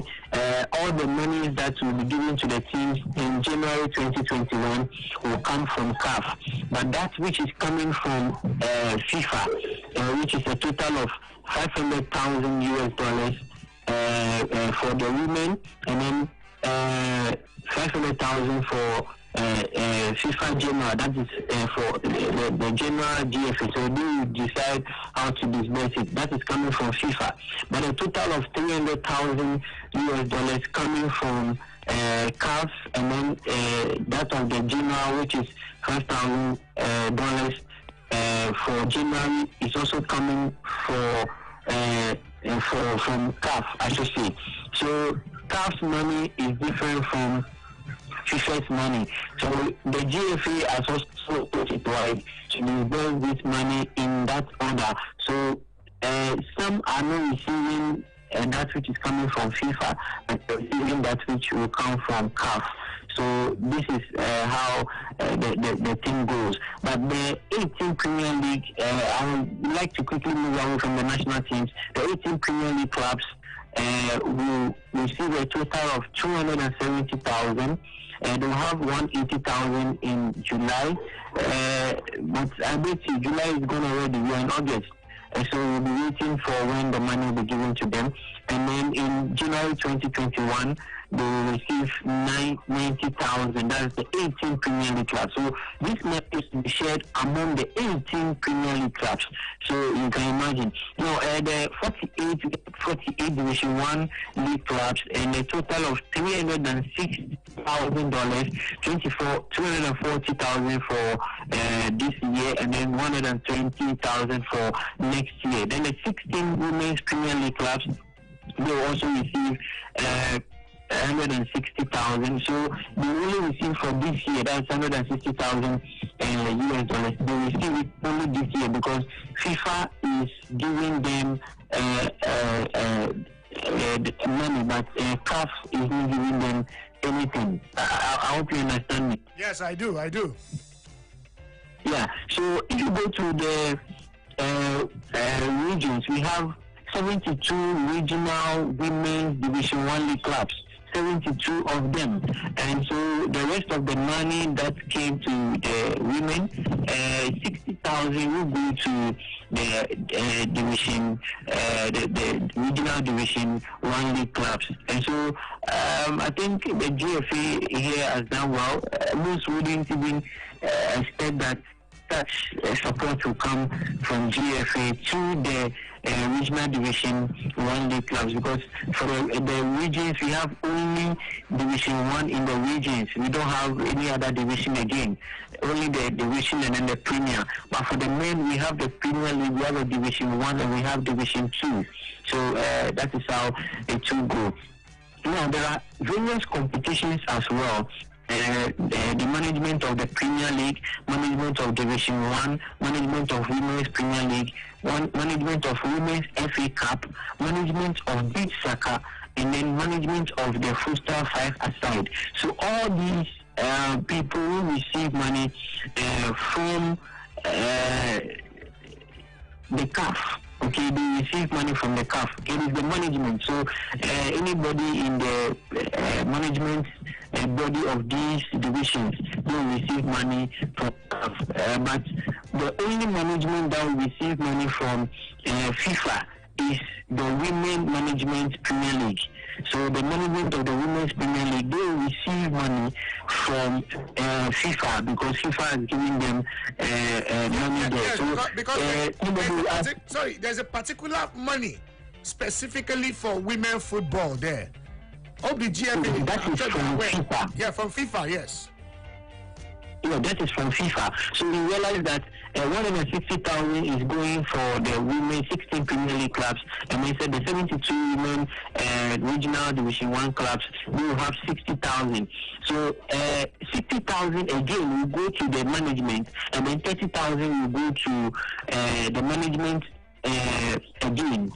all the monies that will be given to the teams in January 2021 will come from CAF, but that which is coming from FIFA, which is a total of $500,000 for the women, and then 500,000 for FIFA General. That is for the general GFA. So they will decide how to disburse it. That is coming from FIFA. But a total of $300,000 coming from CAF, and then that of the general, which is $5,000 for January, is also coming from CAF, I should say. So CAF's money is different from FIFA's money. So the GFA has also put it right to disburse this money in that order. So some are not receiving that which is coming from FIFA, but receiving that which will come from CAF. So this is how the thing goes. But the 18 Premier League, I would like to quickly move away from the national teams. The 18 Premier League clubs will receive a total of 270,000. They'll have 180,000 in July. But I bet you July is gone already. We're in August. So we'll be waiting for when the money will be given to them. And then in January 2021, they will receive 90,000. That is the 18 Premier League clubs. So this money is to be shared among the 18 Premier League clubs. So you can imagine. Now, the 48 Division 1 league clubs, and a total of $360,000, 240,000 for this year, and then 120,000 for next year. Then the 16 Women's Premier League clubs, they will also receive 160,000. So they only receive for this year, that's 160,000 US dollars. They receive it only this year because FIFA is giving them money, but CAF is not giving them anything. I hope you understand me. Yes, I do. Yeah, so if you go to the regions, we have 72 regional women's Division 1 league clubs, 72 of them. And so the rest of the money that came to the women, 60,000 will go to the division, the regional Division 1 league clubs. And so I think the GFA here has done well. Most wouldn't even expect that such support will come from GFA to the regional Division 1 league clubs, because for the regions we have only Division 1 in the regions. We don't have any other division again, only the division and then the Premier. But for the men, we have the Premier League, we have a Division 1 and we have Division 2. So that is how it will go. Now there are various competitions as well. The management of the Premier League, management of Division 1, management of Women's Premier League, management of Women's FA Cup, management of beach soccer, and then management of the Futsal 5-a-side. So all these people will receive money from the CAF. Okay, they receive money from the CAF. It is the management. So anybody in the management body of these divisions will receive money from CAF. But the only management that will receive money from FIFA is the Women Management Premier League. So the management of the Women's Premier League, they will receive money from FIFA because FIFA is giving them money there. Yes, so because there's a particular money specifically for women football there. Of the GFA, that is from FIFA. Yeah, from FIFA, yes. Yeah, that is from FIFA. So we realize that 160,000 is going for the women 16 Premier League clubs, and they said the 72 women regional Division 1 clubs will have 60,000. So 60,000 again will go to the management, and then 30,000 will go to the management again.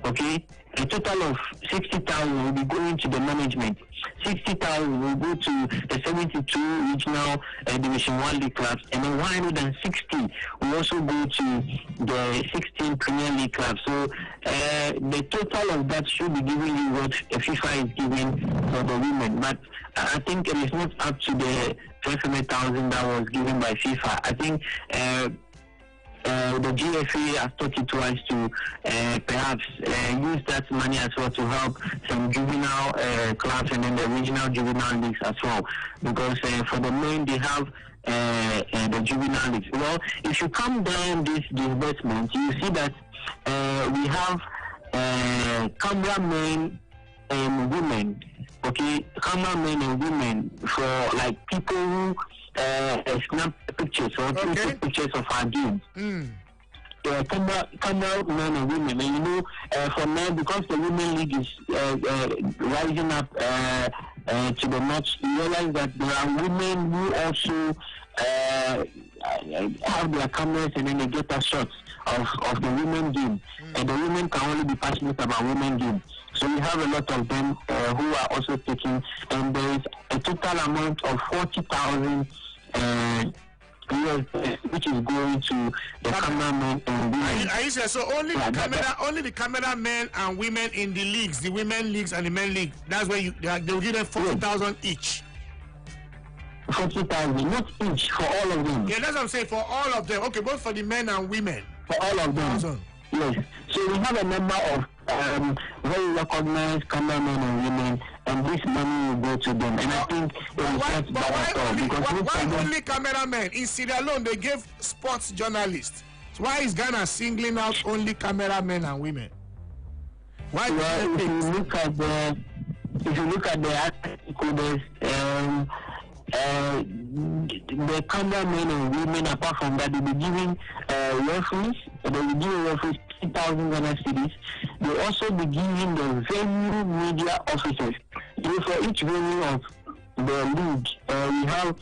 Okay. A total of 60,000 will be going to the management. 60,000 will go to the 72 regional Division 1 league clubs, and then 160 will also go to the 16 Premier League clubs. So the total of that should be giving you what FIFA is giving for the women. But I think it is not up to the 500,000 that was given by FIFA. I think the GFA has thought it twice to perhaps use that money as well to help some juvenile clubs and then the regional juvenile leagues as well. Because for the men, they have the juvenile leagues. Well, if you come down this disbursement, you see that we have cameramen and women. Okay, cameramen and women for like people who snap pictures or take pictures of our games. Camera men and women, and you know, for now, because the women league is rising up to the notch, you realize that there are women who also have their cameras and then they get a shot of the women game, and the women can only be passionate about women game. So we have a lot of them who are also taking, and there is a total amount of 40,000 which is going to the cameramen and women. Are you saying so? Only the cameramen and women in the leagues, the women leagues and the men league. That's where they will give them 40,000 each. 40,000, not each, for all of them. Yeah, that's what I'm saying, for all of them. Okay, both for the men and women. For all of them. Yes. So we have a number of very recognized cameramen and women, and this money will go to them. And I think it is not bad at all. Why only cameramen? In Sierra Leone, they gave sports journalists. So why is Ghana singling out only cameramen and women? Why? Well, if you look at the article, the cameramen and women, apart from that, they will be giving referees. They will be giving referees 60,000 Ghana cedis. They will also be giving the venue media officers for each venue of the league, we have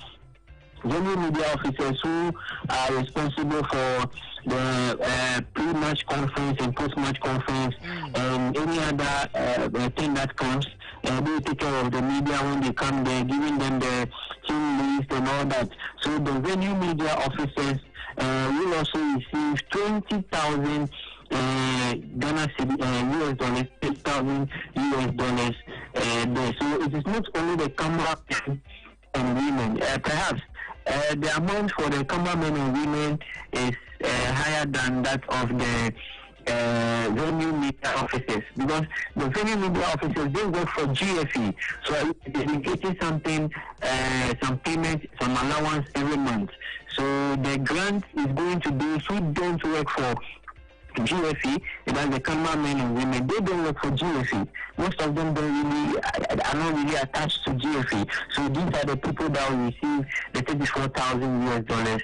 venue media officers who are responsible for the pre-match conference and post-match conference and any other thing that comes. They take care of the media when they come there, giving them the team list and all that. So the venue media officers will also receive 20,000 Ghana US dollars, 8,000 US dollars there. So it is not only the camera and women. Perhaps the amount for the cameramen and women is higher than that of the venue media officers, because the venue media officers, they work for GFE, so they're getting something, some payment, some allowance every month. So the grant is going to those who don't work for GFE, that's the cameramen and women. They don't work for GFE. Most of them are not really attached to GFE. So these are the people that will receive the 34,000 US dollars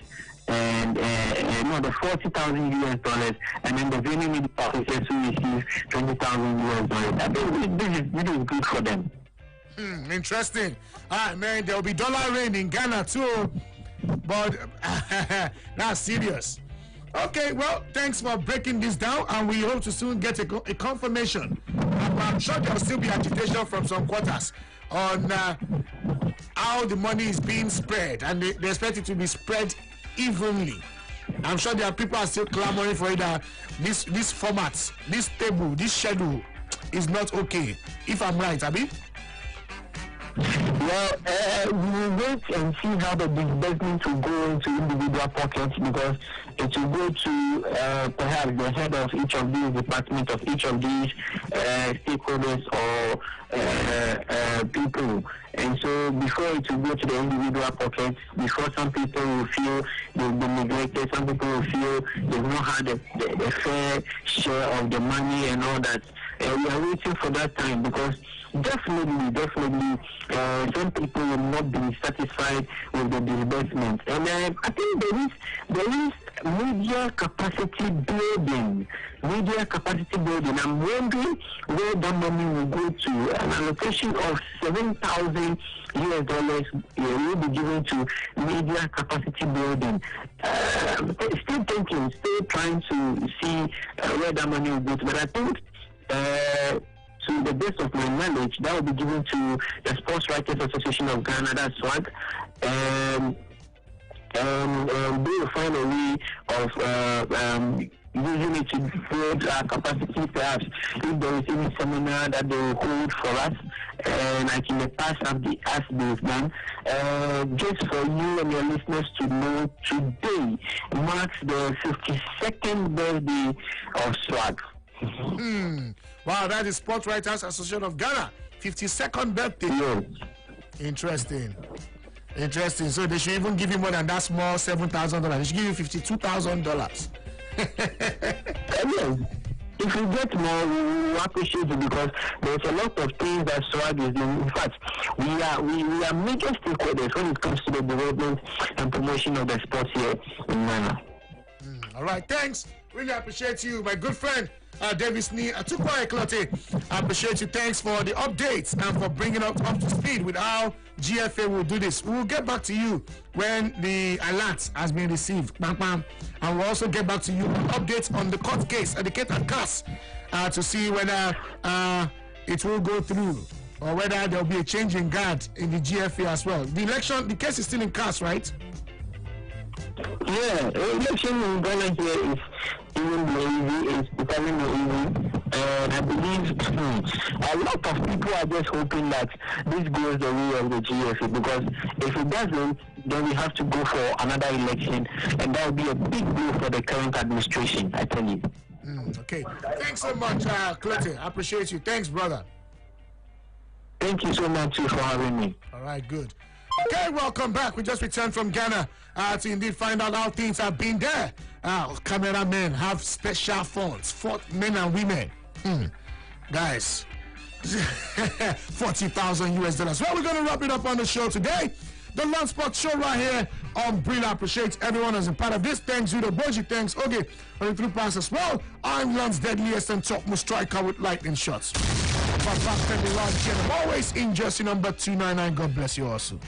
and the 40,000 US dollars, and then the venue media officers who receive 20,000 US dollars. I think this is good for them. Interesting. All right, man. There will be dollar rain in Ghana too, but that's serious. Okay, well, thanks for breaking this down, and we hope to soon get a confirmation. I'm sure there will still be agitation from some quarters on how the money is being spread, and they expect it to be spread evenly. I'm sure there are people are still clamoring for it that this format, this table, this schedule is not okay. If I'm right, Abi? Well, we will wait and see how the disbursement will go into individual pockets, because it will go to perhaps the head of each of these departments, of each of these stakeholders or people. And so before it will go to the individual pockets, before some people will feel they've been neglected, some people will feel they've not had the fair share of the money and all that. We are waiting for that time, because definitely, some people will not be satisfied with the disbursement. And I think there is media capacity building. I'm wondering where that money will go to. An allocation of 7,000 US dollars will be given to media capacity building. Still thinking, still trying to see where that money will go to. But I think to the best of my knowledge, that will be given to the Sports Writers Association of Ghana, that's SWAG. They will find a way of using it to build capacity, perhaps if there is any seminar that they will hold for us, like in the past as they've done. Just for you and your listeners to know, today marks the 52nd birthday of SWAG. Wow, that is Sports Writers Association of Ghana, 52nd birthday. Yes. Interesting. So they should even give you more than that small $7,000. They should give you $52,000. Yes. If we get more, we will appreciate it, because there's a lot of things that SWAG is doing. In fact, we are major stakeholders when it comes to the development and promotion of the sports here in Ghana. All right, thanks. Really appreciate you, my good friend. Davis Ni Atukwa Eklote. I appreciate you. Thanks for the updates and for bringing us up to speed with how GFA will do this. We will get back to you when the alert has been received. Bam, bam. And we'll also get back to you on updates on the court case, Educate and CAS, to see whether it will go through or whether there will be a change in guard in the GFA as well. The case is still in CAS, right? Yeah, election in Ghana here is even more easy, it's becoming more easy. I believe a lot of people are just hoping that this goes the way of the GFA, because if it doesn't, then we have to go for another election, and that will be a big blow for the current administration, I tell you. Okay. Thanks so much, Clote. I appreciate you. Thanks, brother. Thank you so much for having me. All right, good. Okay, welcome back. We just returned from Ghana to indeed find out how things have been there. Cameramen have special funds for men and women. Guys, 40,000 US dollars. Well, we're going to wrap it up on the show today. The Lance Sports Show right here on Brilla. Appreciate everyone who's a part of this. Thanks, Judo Boji. Thanks, okay, for the through pass as well. I'm Lance Deadliest and topmost striker with lightning shots. Papa Femi Lodge. I'm always in jersey number 299. God bless you also.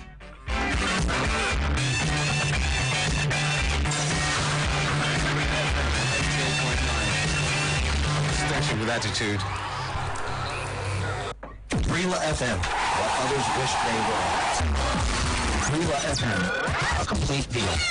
Station with attitude. Rila FM. What others wish they were. Rila FM. A complete deal.